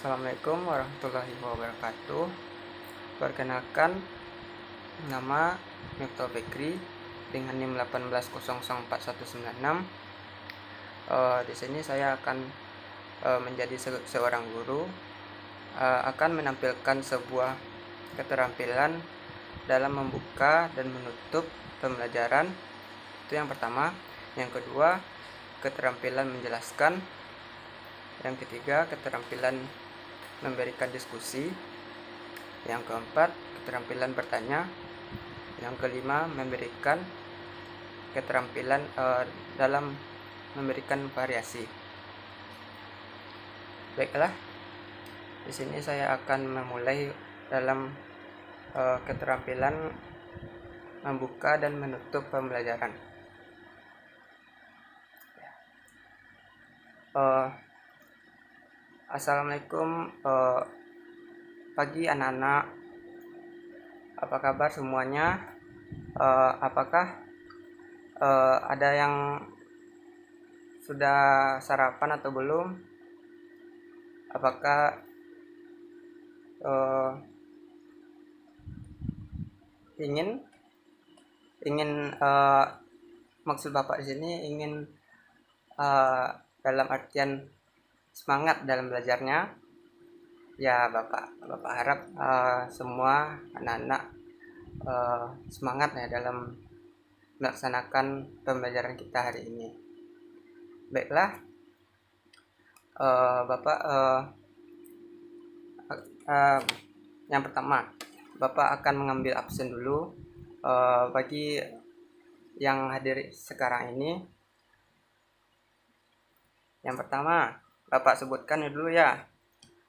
Assalamualaikum warahmatullahi wabarakatuh. Perkenalkan, nama Miftah Fikri dengan NIM 18004196. Di sini saya akan menjadi seorang guru, akan menampilkan sebuah keterampilan dalam membuka dan menutup pembelajaran. Itu yang pertama. Yang kedua, keterampilan menjelaskan. Yang ketiga, keterampilan memberikan diskusi. Yang keempat, keterampilan bertanya. Yang kelima, memberikan keterampilan dalam memberikan variasi. Baiklah, di sini saya akan memulai dalam keterampilan membuka dan menutup pembelajaran. Assalamualaikum pagi anak-anak, apa kabar semuanya? Apakah ada yang sudah sarapan atau belum? Apakah ingin maksud Bapak di sini ingin dalam artian semangat dalam belajarnya. Ya, Bapak harap semua anak-anak semangat ya dalam melaksanakan pembelajaran kita hari ini. Baiklah, Bapak yang pertama, Bapak akan mengambil absen dulu bagi yang hadir sekarang ini. Yang pertama, Bapak sebutkan dulu ya.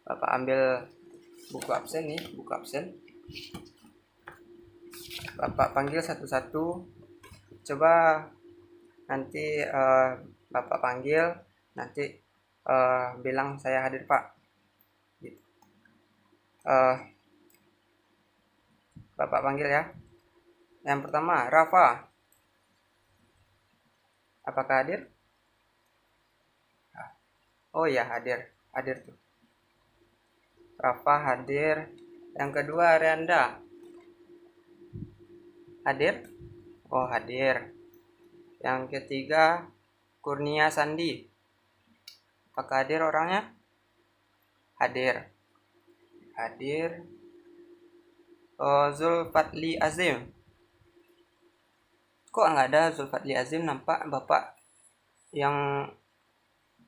Bapak ambil buku absen nih, buku absen. Bapak panggil satu-satu. Coba nanti Bapak panggil, nanti bilang saya hadir Pak. Bapak panggil ya. Yang pertama, Rafa. Apakah hadir? Oh ya, hadir tuh. Rafa hadir. Yang kedua, Rianda. Hadir? Oh, hadir. Yang ketiga, Kurnia Sandi. Apakah hadir orangnya? Hadir. Zulfatli Azim. Kok nggak ada Zulfatli Azim? Nampak Bapak yang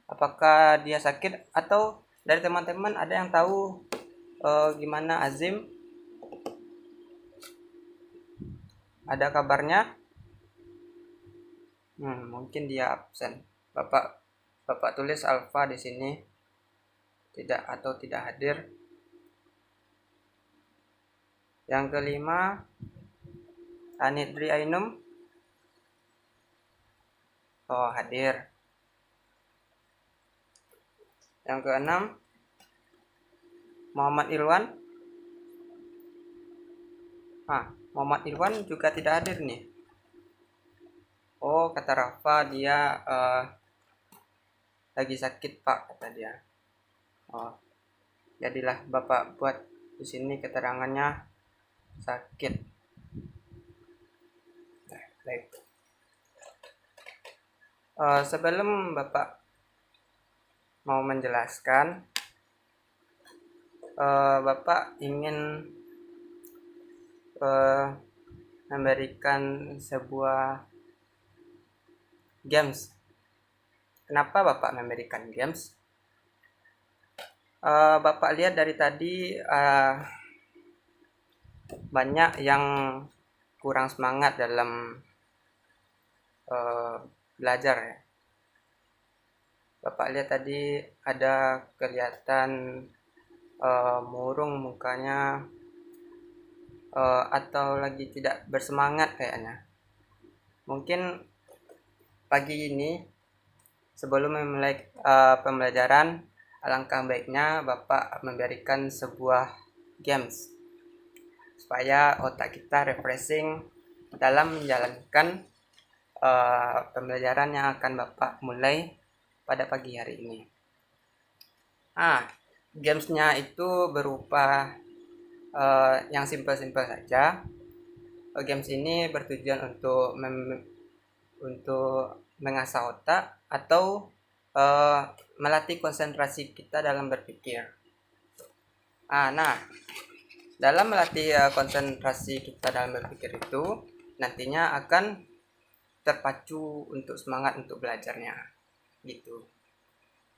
apakah dia sakit atau dari teman-teman ada yang tahu gimana Azim? Ada kabarnya? Mungkin dia absen. Bapak tulis alfa di sini. Tidak hadir. Yang kelima, Anidri Ainum. Oh, hadir. Yang keenam, Muhammad Irwan. Muhammad Irwan juga tidak hadir nih. Oh, kata Rafa dia lagi sakit Pak, kata dia. Oh, jadilah Bapak buat di sini keterangannya sakit. Baik. Sebelum Bapak mau menjelaskan, Bapak ingin memberikan sebuah games. Kenapa Bapak memberikan games? Bapak lihat dari tadi banyak yang kurang semangat dalam belajar ya. Bapak lihat tadi ada kelihatan murung mukanya atau lagi tidak bersemangat kayaknya. Mungkin pagi ini sebelum memulai pembelajaran, alangkah baiknya Bapak memberikan sebuah games supaya otak kita refreshing dalam menjalankan pembelajaran yang akan Bapak mulai pada pagi hari ini. Gamesnya itu berupa yang simpel-simpel saja. Games ini bertujuan untuk mengasah otak atau melatih konsentrasi kita dalam berpikir. Nah, dalam melatih konsentrasi kita dalam berpikir itu nantinya akan terpacu untuk semangat untuk belajarnya, gitu.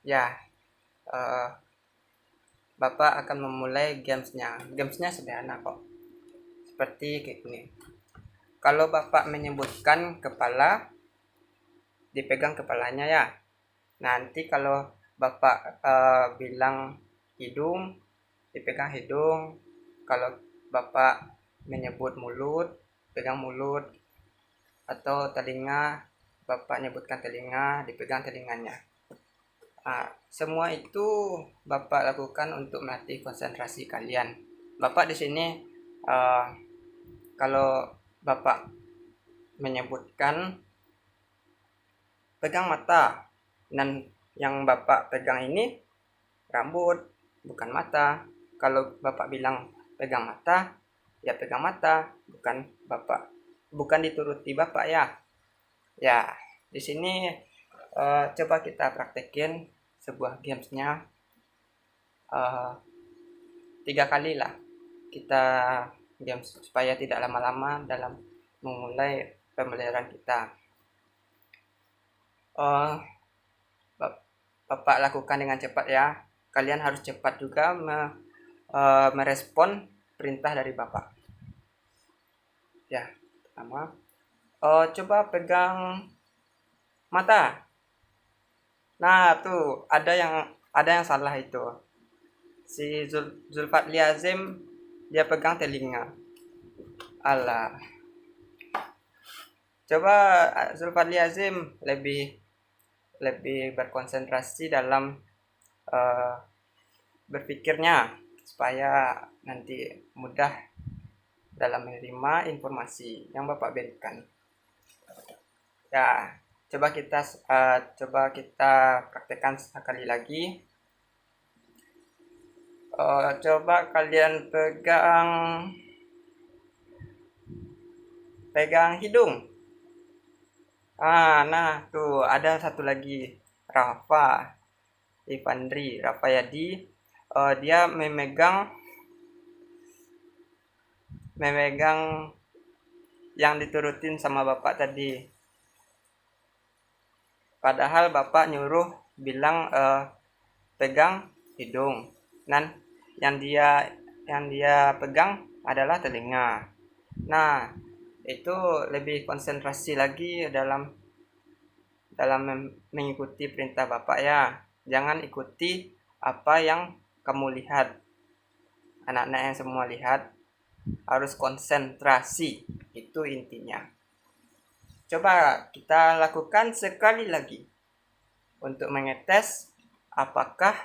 Ya, Bapak akan memulai gamesnya. Gamesnya sederhana kok. Seperti kayak gini. Kalau Bapak menyebutkan kepala, dipegang kepalanya ya. Nanti kalau Bapak bilang hidung, dipegang hidung. Kalau Bapak menyebut mulut, pegang mulut. Atau telinga, Bapak nyebutkan telinga, dipegang telinganya. Semua itu Bapak lakukan untuk melatih konsentrasi kalian. Bapak di sini kalau Bapak menyebutkan pegang mata, dan yang Bapak pegang ini rambut, bukan mata. Kalau Bapak bilang pegang mata, ya pegang mata, bukan dituruti Bapak ya. Ya, di sini coba kita praktekin sebuah gamesnya 3 kali lah kita games supaya tidak lama-lama dalam memulai pembelajaran kita. Bapak lakukan dengan cepat ya. Kalian harus cepat juga merespon perintah dari Bapak. Ya, pertama coba pegang mata. Nah, tuh ada yang salah itu. Si Zulfat Liazim dia pegang telinga. Alah. Coba Zulfat Liazim lebih berkonsentrasi dalam berpikirnya supaya nanti mudah dalam menerima informasi yang Bapak berikan. Ya, coba kita praktekkan sekali lagi. Coba kalian pegang hidung. Nah tuh ada satu lagi, Rafa Yadi. Dia memegang yang diturutin sama Bapak tadi. Padahal Bapak nyuruh bilang pegang hidung. Dan yang dia pegang adalah telinga. Nah, itu lebih konsentrasi lagi dalam mengikuti perintah Bapak ya. Jangan ikuti apa yang kamu lihat. Anak-anak yang semua lihat harus konsentrasi. Itu intinya. Coba kita lakukan sekali lagi untuk mengetes apakah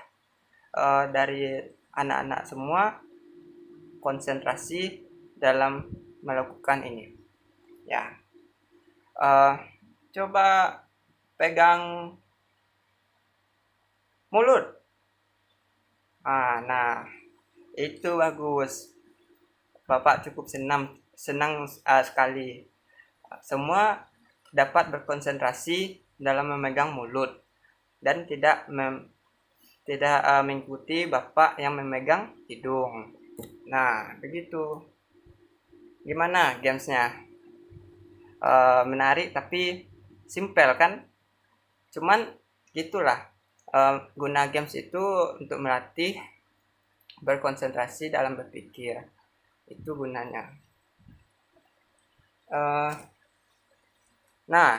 dari anak-anak semua konsentrasi dalam melakukan ini. Ya, coba pegang mulut. Nah, itu bagus. Bapak cukup senang sekali. Semua dapat berkonsentrasi dalam memegang mulut dan tidak mengikuti Bapak yang memegang hidung. Nah, begitu. Gimana gamesnya? Menarik tapi simpel kan? Cuman gitulah. Guna games itu untuk melatih berkonsentrasi dalam berpikir. Itu gunanya. Nah,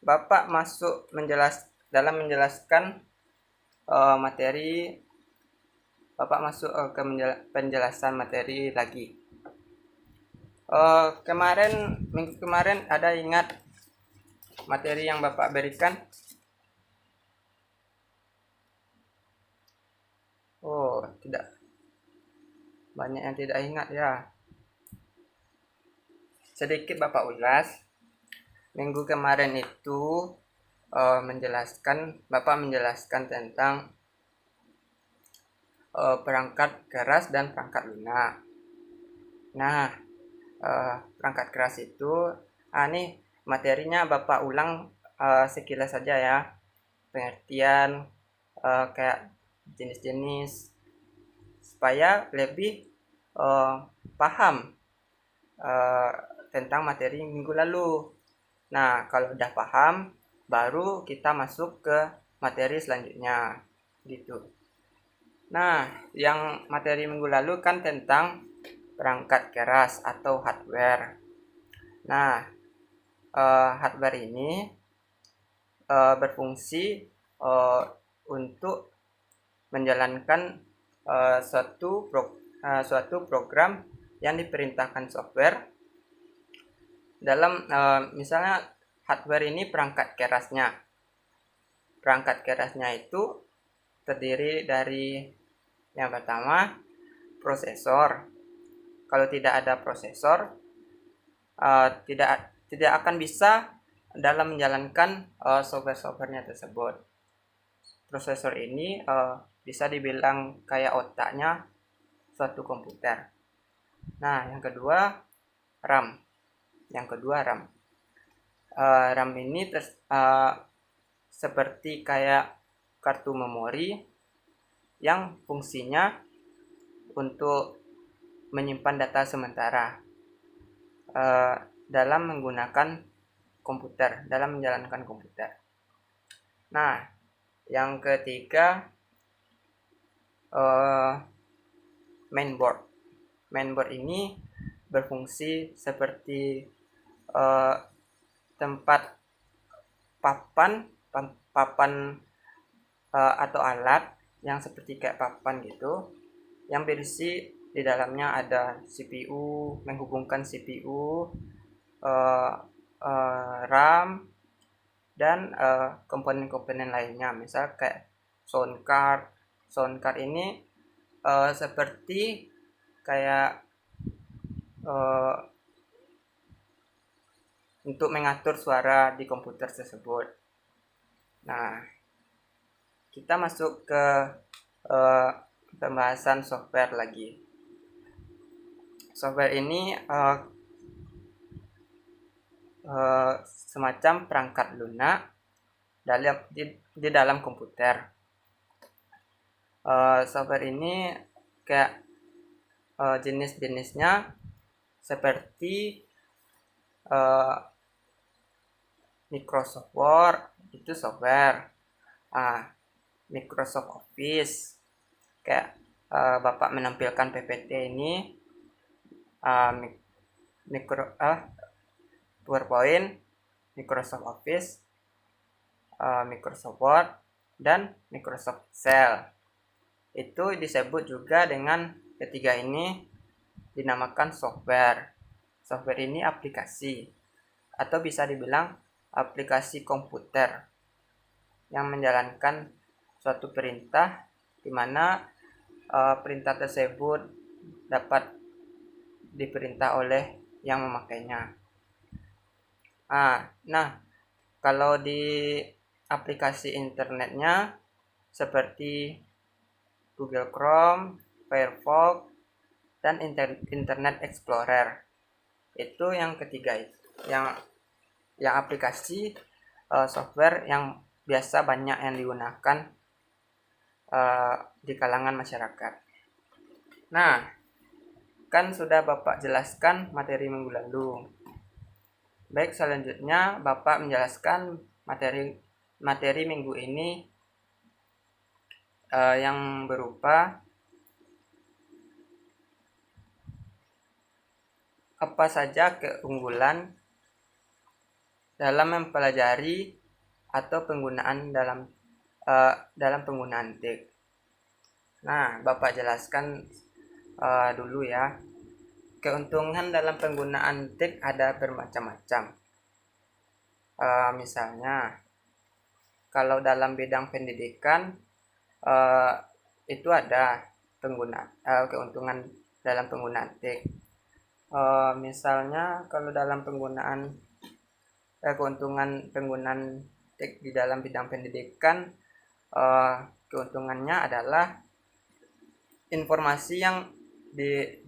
Bapak masuk dalam menjelaskan materi. Bapak masuk ke penjelasan materi lagi. Minggu kemarin ada ingat materi yang Bapak berikan? Oh, tidak. Banyak yang tidak ingat ya. Sedikit Bapak ulas. Minggu kemarin itu Bapak menjelaskan tentang perangkat keras dan perangkat lunak. Nah, perangkat keras itu, nih materinya Bapak ulang sekilas saja ya, pengertian kayak jenis-jenis supaya lebih paham uh, tentang materi minggu lalu. Nah, kalau udah paham, baru kita masuk ke materi selanjutnya, gitu. Nah, yang materi minggu lalu kan tentang perangkat keras atau hardware. Nah, hardware ini berfungsi untuk menjalankan suatu program yang diperintahkan software dalam misalnya hardware ini perangkat kerasnya. Perangkat kerasnya itu terdiri dari yang pertama prosesor. Kalau tidak ada prosesor, tidak akan bisa dalam menjalankan software-softwarenya tersebut. Prosesor ini bisa dibilang kayak otaknya suatu komputer. Nah, yang kedua RAM. RAM ini seperti kayak kartu memori yang fungsinya untuk menyimpan data sementara dalam menggunakan komputer, dalam menjalankan komputer. Nah, yang ketiga mainboard. Mainboard ini berfungsi seperti tempat papan atau alat yang seperti kayak papan gitu, yang berisi di dalamnya ada CPU, menghubungkan CPU, RAM, dan komponen-komponen lainnya, misal kayak sound card ini seperti kayak untuk mengatur suara di komputer tersebut. Nah, kita masuk ke pembahasan software lagi. Software ini semacam perangkat lunak di dalam komputer. Software ini kayak jenis-jenisnya seperti Microsoft Word itu software, Microsoft Office kayak Bapak menampilkan PPT ini, PowerPoint, Microsoft Office, Microsoft Word, dan Microsoft Excel. Itu disebut juga dengan ketiga ini dinamakan software. Software ini aplikasi atau bisa dibilang aplikasi komputer yang menjalankan suatu perintah di mana perintah tersebut dapat diperintah oleh yang memakainya. Nah, kalau di aplikasi internetnya seperti Google Chrome, Firefox, dan Internet Explorer. Itu yang ketiga, yang aplikasi software yang biasa banyak yang digunakan di kalangan masyarakat. Nah, kan sudah Bapak jelaskan materi minggu lalu. Baik, selanjutnya Bapak menjelaskan materi minggu ini yang berupa apa saja keunggulan dalam mempelajari atau penggunaan dalam penggunaan TIK. Nah, Bapak jelaskan dulu ya. Keuntungan dalam penggunaan TIK ada bermacam-macam. Misalnya, kalau dalam bidang pendidikan itu ada keuntungan dalam penggunaan TIK. Misalnya kalau dalam penggunaan keuntungan penggunaan TIK di dalam bidang pendidikan, keuntungannya adalah informasi yang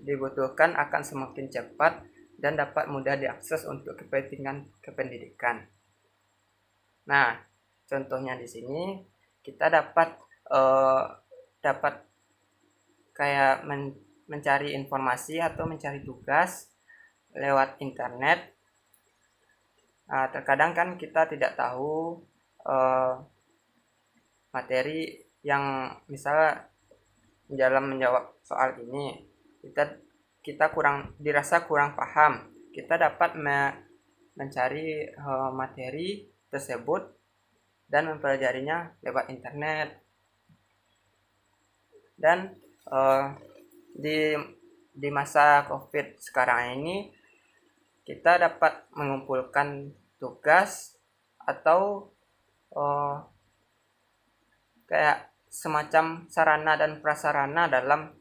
dibutuhkan akan semakin cepat dan dapat mudah diakses untuk kepentingan kependidikan. Nah, contohnya di sini kita dapat kayak mencari informasi atau mencari tugas lewat internet. Terkadang kan kita tidak tahu materi yang misalnya dalam menjawab soal ini kita dirasa kurang paham. Kita dapat mencari materi tersebut dan mempelajarinya lewat internet. Dan di masa COVID sekarang ini kita dapat mengumpulkan tugas atau kayak semacam sarana dan prasarana dalam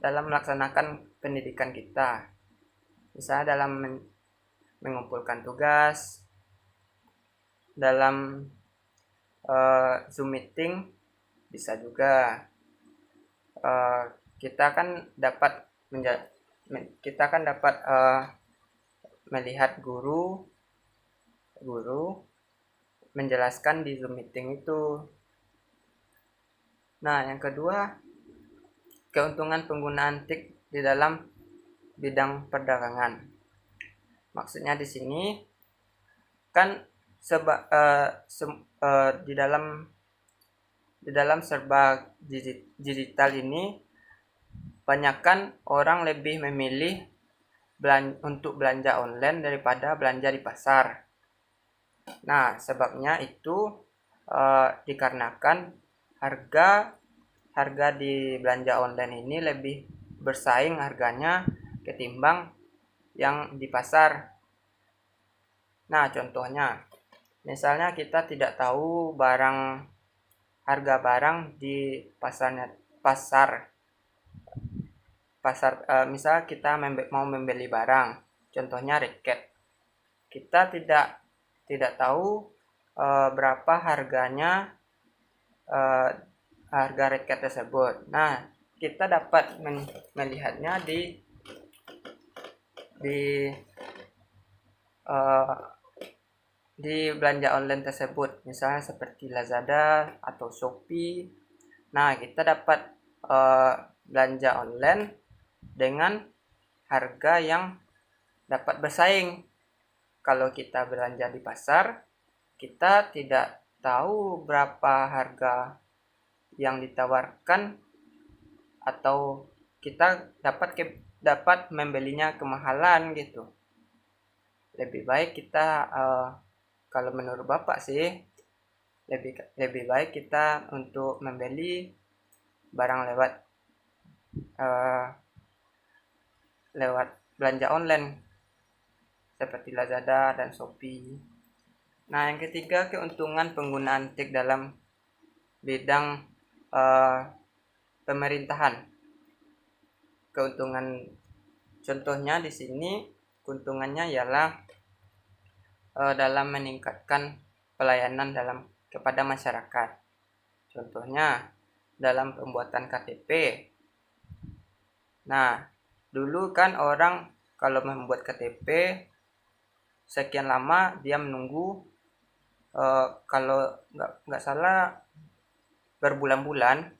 melaksanakan pendidikan kita. Misalnya dalam mengumpulkan tugas, dalam Zoom meeting bisa juga. Kita kan dapat melihat guru menjelaskan di Zoom meeting itu. Nah, yang kedua, keuntungan penggunaan TIK di dalam bidang perdagangan. Maksudnya di sini kan di dalam serba digital ini banyakkan orang lebih memilih untuk belanja online daripada belanja di pasar. Nah, sebabnya itu dikarenakan harga di belanja online ini lebih bersaing harganya ketimbang yang di pasar. Nah, contohnya, misalnya kita tidak tahu harga barang di pasar. Misal kita mau membeli barang, contohnya raket. Kita tidak tahu berapa harganya harga raket tersebut. Nah, kita dapat melihatnya di belanja online tersebut, misalnya seperti Lazada atau Shopee. Nah, kita dapat belanja online dengan harga yang dapat bersaing. Kalau kita belanja di pasar, kita tidak tahu berapa harga yang ditawarkan atau kita dapat membelinya kemahalan gitu. Lebih baik kita kalau menurut Bapak sih lebih baik kita untuk membeli barang lewat belanja online seperti Lazada dan Shopee. Nah, yang ketiga, keuntungan penggunaan TIK dalam bidang pemerintahan. Contohnya di sini keuntungannya ialah dalam meningkatkan pelayanan kepada masyarakat. Contohnya dalam pembuatan KTP. Nah, dulu kan orang kalau membuat KTP sekian lama dia menunggu, kalau nggak salah berbulan-bulan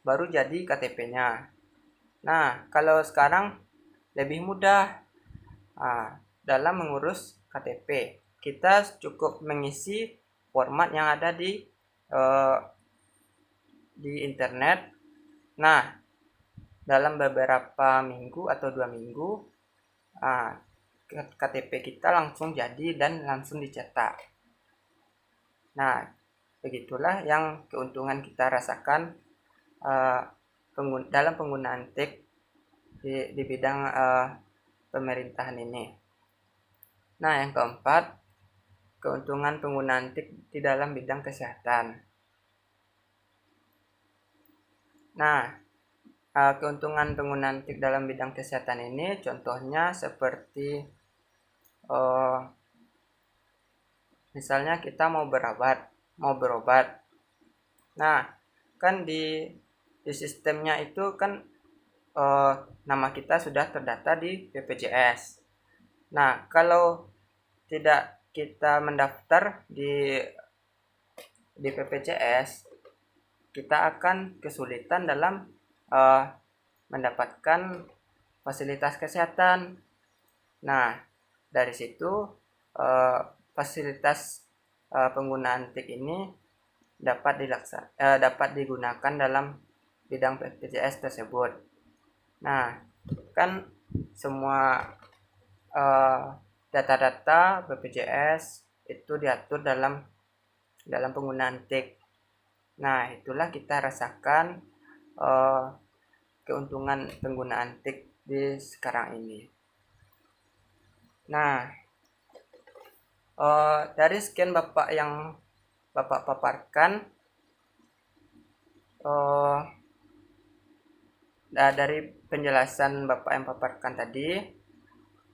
baru jadi KTP-nya. Nah, kalau sekarang lebih mudah dalam mengurus KTP. Kita cukup mengisi format yang ada di internet. Nah, dalam beberapa minggu atau 2 minggu KTP kita langsung jadi dan langsung dicetak. Nah, begitulah yang keuntungan kita rasakan dalam penggunaan TIK di bidang pemerintahan ini. Nah, yang keempat, keuntungan penggunaan TIK di dalam bidang kesehatan. Nah, keuntungan penggunaan TIK dalam bidang kesehatan ini contohnya seperti misalnya kita mau berobat. Nah, kan di sistemnya itu kan nama kita sudah terdata di BPJS. Nah, kalau tidak kita mendaftar di BPJS, kita akan kesulitan dalam mendapatkan fasilitas kesehatan. Nah, dari situ fasilitas penggunaan TIK ini dapat digunakan dalam bidang BPJS tersebut. Nah, kan semua data-data BPJS itu diatur dalam penggunaan TIK. Nah, itulah kita rasakan keuntungan penggunaan TIK di sekarang ini. Nah, dari sekian Bapak yang Bapak paparkan, dari penjelasan Bapak yang paparkan tadi,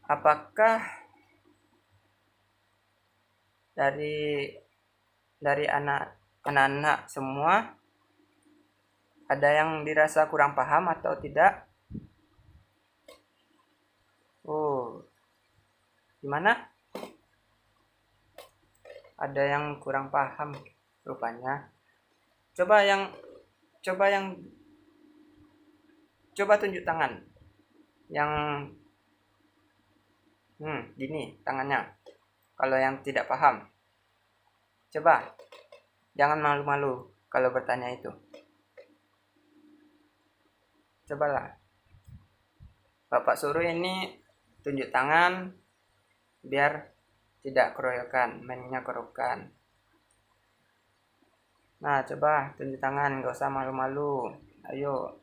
apakah dari anak-anak semua ada yang dirasa kurang paham atau tidak? Oh, gimana? Ada yang kurang paham rupanya. Coba tunjuk tangan. Yang gini tangannya. Kalau yang tidak paham. Coba. Jangan malu-malu kalau bertanya itu. Cobalah. Bapak suruh ini tunjuk tangan biar tidak keroyokan, mainnya keroyokan. Nah, coba tunjuk tangan, nggak usah malu-malu. Ayo.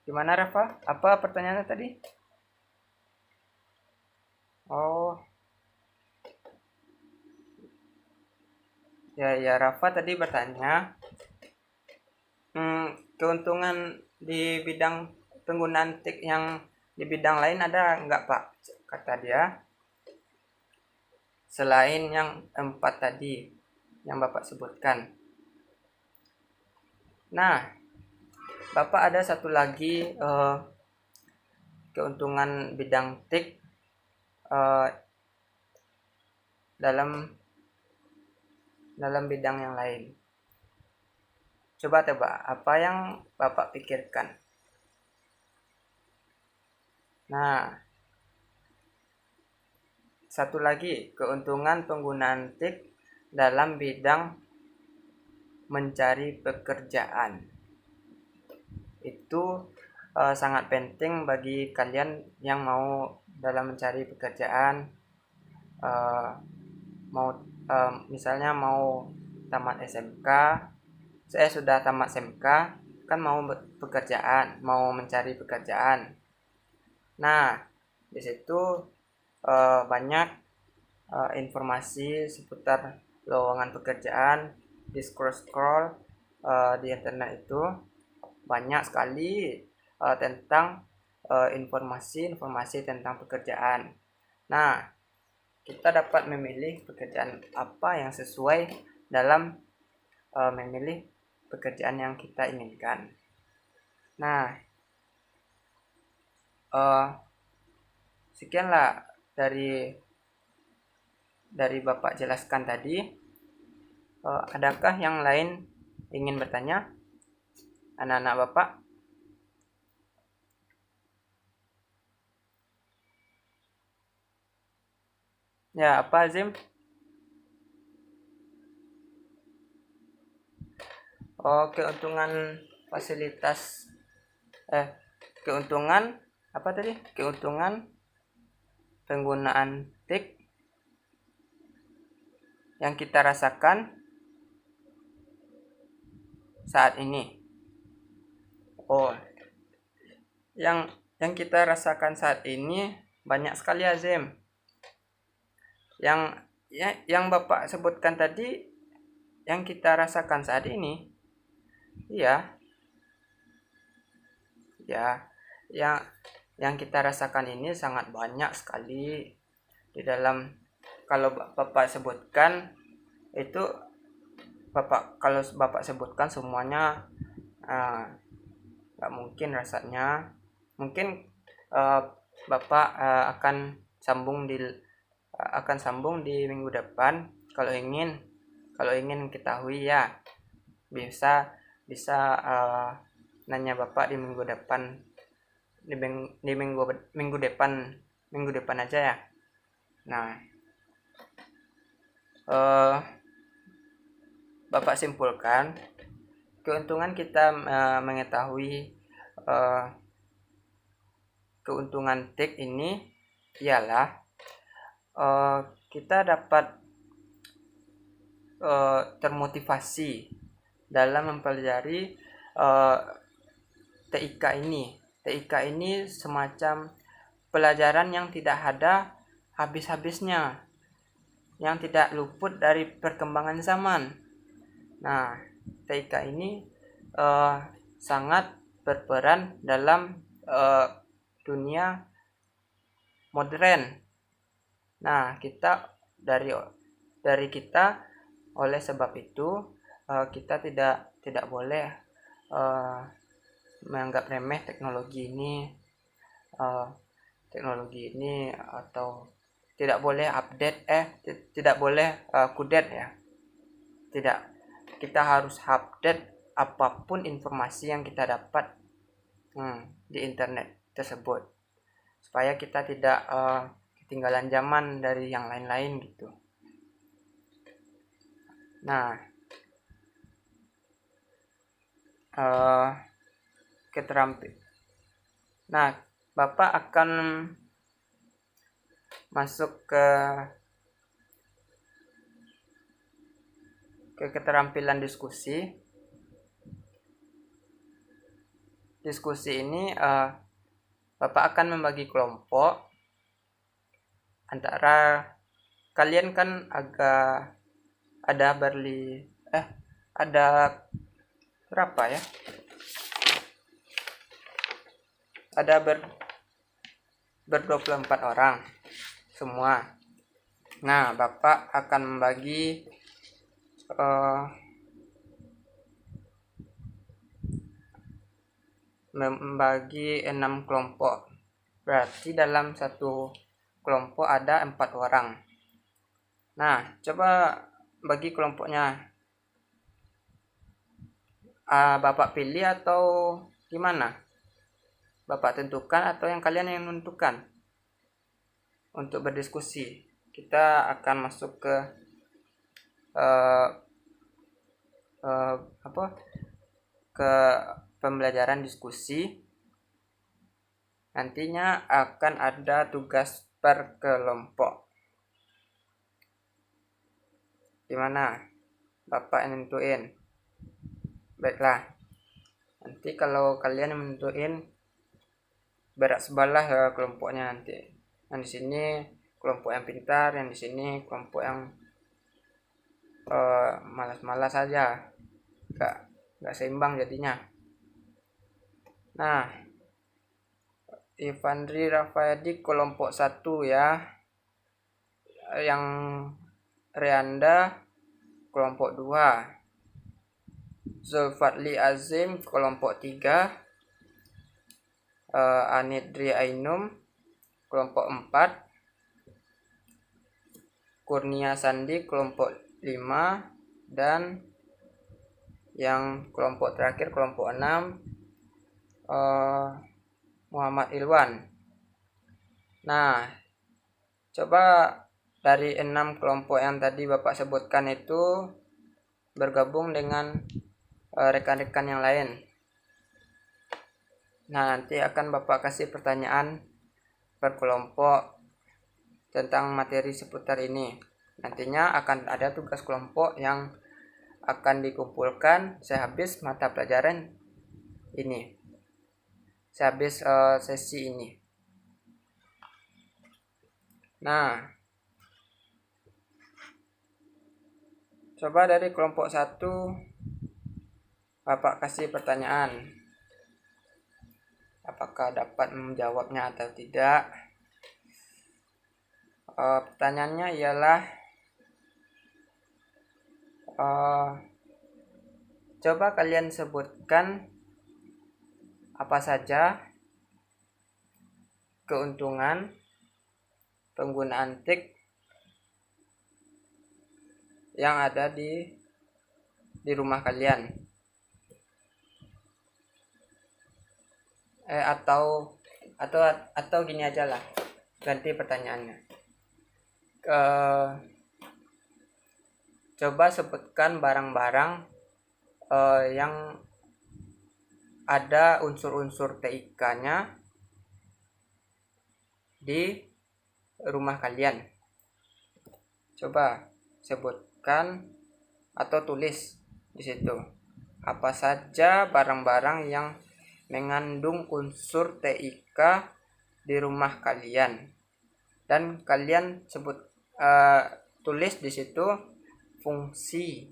Gimana, Rafa? Apa pertanyaannya tadi? Oh. Ya, Rafa tadi bertanya, keuntungan di bidang penggunaan TIK yang di bidang lain ada nggak, Pak? Kata dia. Selain yang 4 tadi yang Bapak sebutkan. Nah, Bapak ada satu lagi keuntungan bidang TIK dalam bidang yang lain. Coba tebak, apa yang Bapak pikirkan? Nah, satu lagi, keuntungan penggunaan TIK dalam bidang mencari pekerjaan. Itu sangat penting bagi kalian yang mau dalam mencari pekerjaan, misalnya mau tamat SMK. Saya sudah tamat SMK, kan mau pekerjaan, mau mencari pekerjaan. Nah, di situ banyak informasi seputar lowongan pekerjaan di scroll di internet itu banyak sekali tentang informasi tentang pekerjaan. Nah, kita dapat memilih pekerjaan apa yang sesuai dalam memilih pekerjaan yang kita inginkan. Nah, sekianlah dari Bapak jelaskan tadi. Adakah yang lain ingin bertanya? Anak-anak Bapak? Ya, apa Azim? Oh, keuntungan fasilitas keuntungan apa tadi? Keuntungan penggunaan TIK yang kita rasakan saat ini. Oh, yang kita rasakan saat ini banyak sekali Azim. Yang Bapak sebutkan tadi yang kita rasakan saat ini. Iya. Ya, yang kita rasakan ini sangat banyak sekali di dalam kalau Bapak sebutkan itu, kalau Bapak sebutkan semuanya, nggak mungkin rasanya. Mungkin Bapak akan sambung di minggu depan kalau ingin ketahui ya. Bisa nanya Bapak di minggu depan, di minggu depan aja ya. Nah, Bapak simpulkan, keuntungan kita mengetahui keuntungan TIK ini ialah kita dapat termotivasi dalam mempelajari TIK ini. TIK ini semacam pelajaran yang tidak ada habis-habisnya, yang tidak luput dari perkembangan zaman. Nah, TIK ini sangat berperan dalam dunia modern. Nah, oleh sebab itu kita tidak boleh menganggap remeh teknologi ini, atau tidak boleh tidak boleh kudet ya. Tidak, kita harus update apapun informasi yang kita dapat di internet tersebut, supaya kita tidak ketinggalan zaman dari yang lain-lain gitu. Nah, Bapak akan masuk ke keterampilan diskusi. Diskusi ini Bapak akan membagi kelompok. Antara kalian kan agak ada berapa ya? Ada 24 orang semua. Nah, Bapak akan membagi membagi 6 kelompok. Berarti dalam satu kelompok ada 4 orang. Nah, coba bagi kelompoknya. Bapak pilih atau gimana? Bapak tentukan atau yang kalian yang menentukan untuk berdiskusi. Kita akan masuk ke ke pembelajaran diskusi. Nantinya akan ada tugas per kelompok. Gimana? Bapak yang nentuin. Baiklah. Nanti kalau kalian yang menentuin, berak sebelah ya kelompoknya nanti. Yang di sini kelompok yang pintar, yang di sini kelompok yang malas-malas saja. Gak seimbang jadinya. Nah, Ivandri Rafayadi kelompok 1 ya. Yang Reanda kelompok 2. Zulfadli Azim kelompok 3. Anidri Ainum kelompok 4. Kurnia Sandi kelompok 5. Dan yang kelompok terakhir kelompok 6, Muhammad Ilwan. Nah, coba dari 6 kelompok yang tadi Bapak sebutkan itu bergabung dengan rekan-rekan yang lain. Nah, nanti akan Bapak kasih pertanyaan per kelompok tentang materi seputar ini. Nantinya akan ada tugas kelompok yang akan dikumpulkan sehabis mata pelajaran ini, sehabis sesi ini. Nah, coba dari kelompok 1 Bapak kasih pertanyaan. Apakah dapat menjawabnya atau tidak? Pertanyaannya ialah coba kalian sebutkan apa saja keuntungan penggunaan tik yang ada di rumah kalian. Atau gini aja lah, ganti pertanyaannya. Coba sebutkan barang-barang yang ada unsur-unsur TIK-nya di rumah kalian. Coba sebutkan atau tulis di situ apa saja barang-barang yang mengandung unsur TIK di rumah kalian, dan kalian tulis di situ fungsi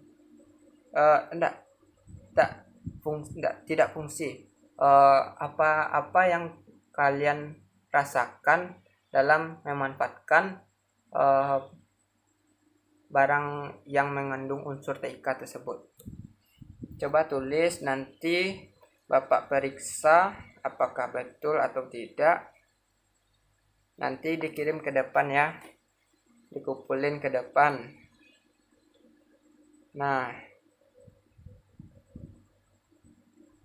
tidak fungsi apa yang kalian rasakan dalam memanfaatkan barang yang mengandung unsur TIK tersebut. Coba tulis, nanti Bapak periksa apakah betul atau tidak. Nanti dikirim ke depan ya, dikumpulin ke depan. Nah,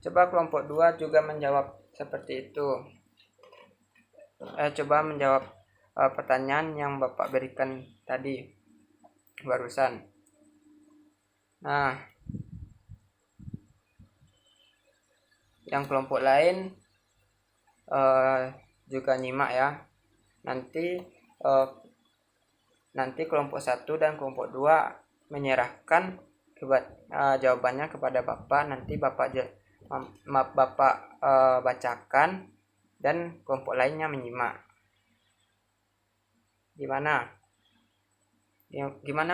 coba kelompok 2 juga menjawab seperti itu. Coba menjawab pertanyaan yang Bapak berikan tadi barusan. Nah, yang kelompok lain juga nyimak ya. Nanti kelompok 1 dan kelompok 2 menyerahkan jawabannya kepada Bapak. Nanti Bapak bacakan dan kelompok lainnya menyimak. Gimana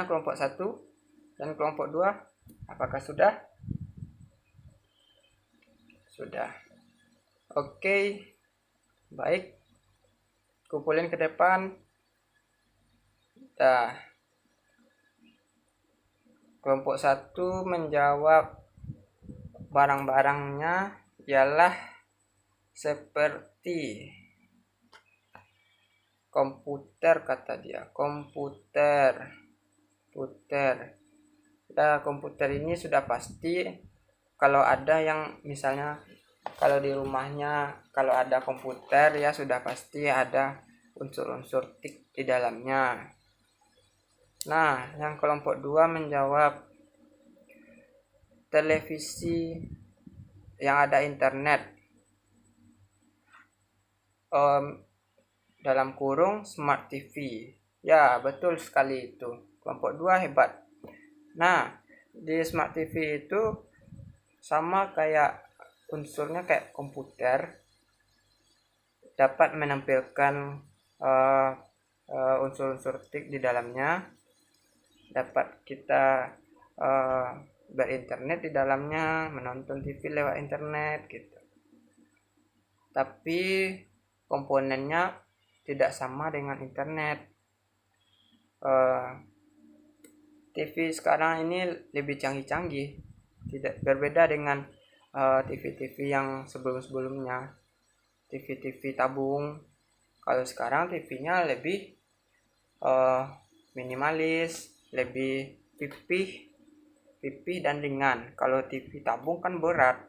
kelompok 1 dan kelompok 2? Apakah sudah? Sudah. Oke. Baik. Kumpulin ke depan. Nah, kelompok 1 menjawab barang-barangnya ialah seperti komputer, kata dia. Komputer. Nah, komputer ini sudah pasti kalau ada yang misalnya kalau di rumahnya kalau ada komputer ya sudah pasti ada unsur-unsur TIK di dalamnya. Nah, yang kelompok 2 menjawab televisi yang ada internet, dalam kurung smart TV. Ya, betul sekali itu. Kelompok 2 hebat. Nah, di smart TV itu sama kayak unsurnya kayak komputer, dapat menampilkan unsur-unsur TIK di dalamnya, dapat kita berinternet di dalamnya, menonton TV lewat internet gitu. Tapi komponennya tidak sama dengan internet. TV sekarang ini lebih canggih-canggih, tidak berbeda dengan TV-TV yang sebelum-sebelumnya, TV-TV tabung. Kalau sekarang TV-nya lebih minimalis, lebih pipih dan ringan. Kalau TV tabung kan berat.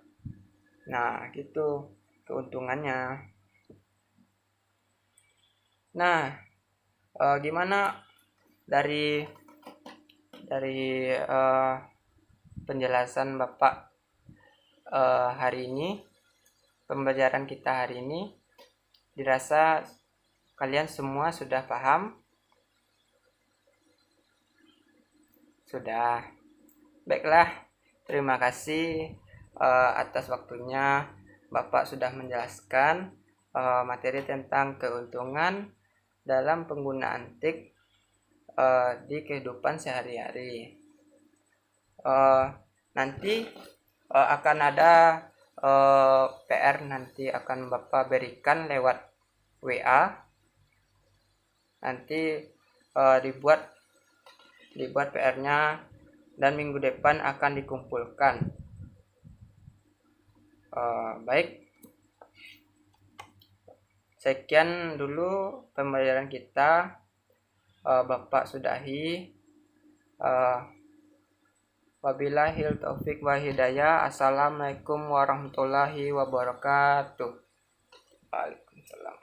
Nah, gitu keuntungannya. Nah, gimana dari penjelasan Bapak hari ini, pembelajaran kita hari ini, dirasa kalian semua sudah paham? Sudah. Baiklah, terima kasih atas waktunya. Bapak sudah menjelaskan materi tentang keuntungan dalam penggunaan TIK di kehidupan sehari-hari. Nanti akan ada PR nanti akan Bapak berikan lewat WA. Nanti dibuat PR-nya, dan minggu depan akan dikumpulkan. Baik, sekian dulu pembelajaran kita. Bapak sudahi. Wabillahi taufik wa hidayah. Assalamualaikum warahmatullahi wabarakatuh. Waalaikumsalam.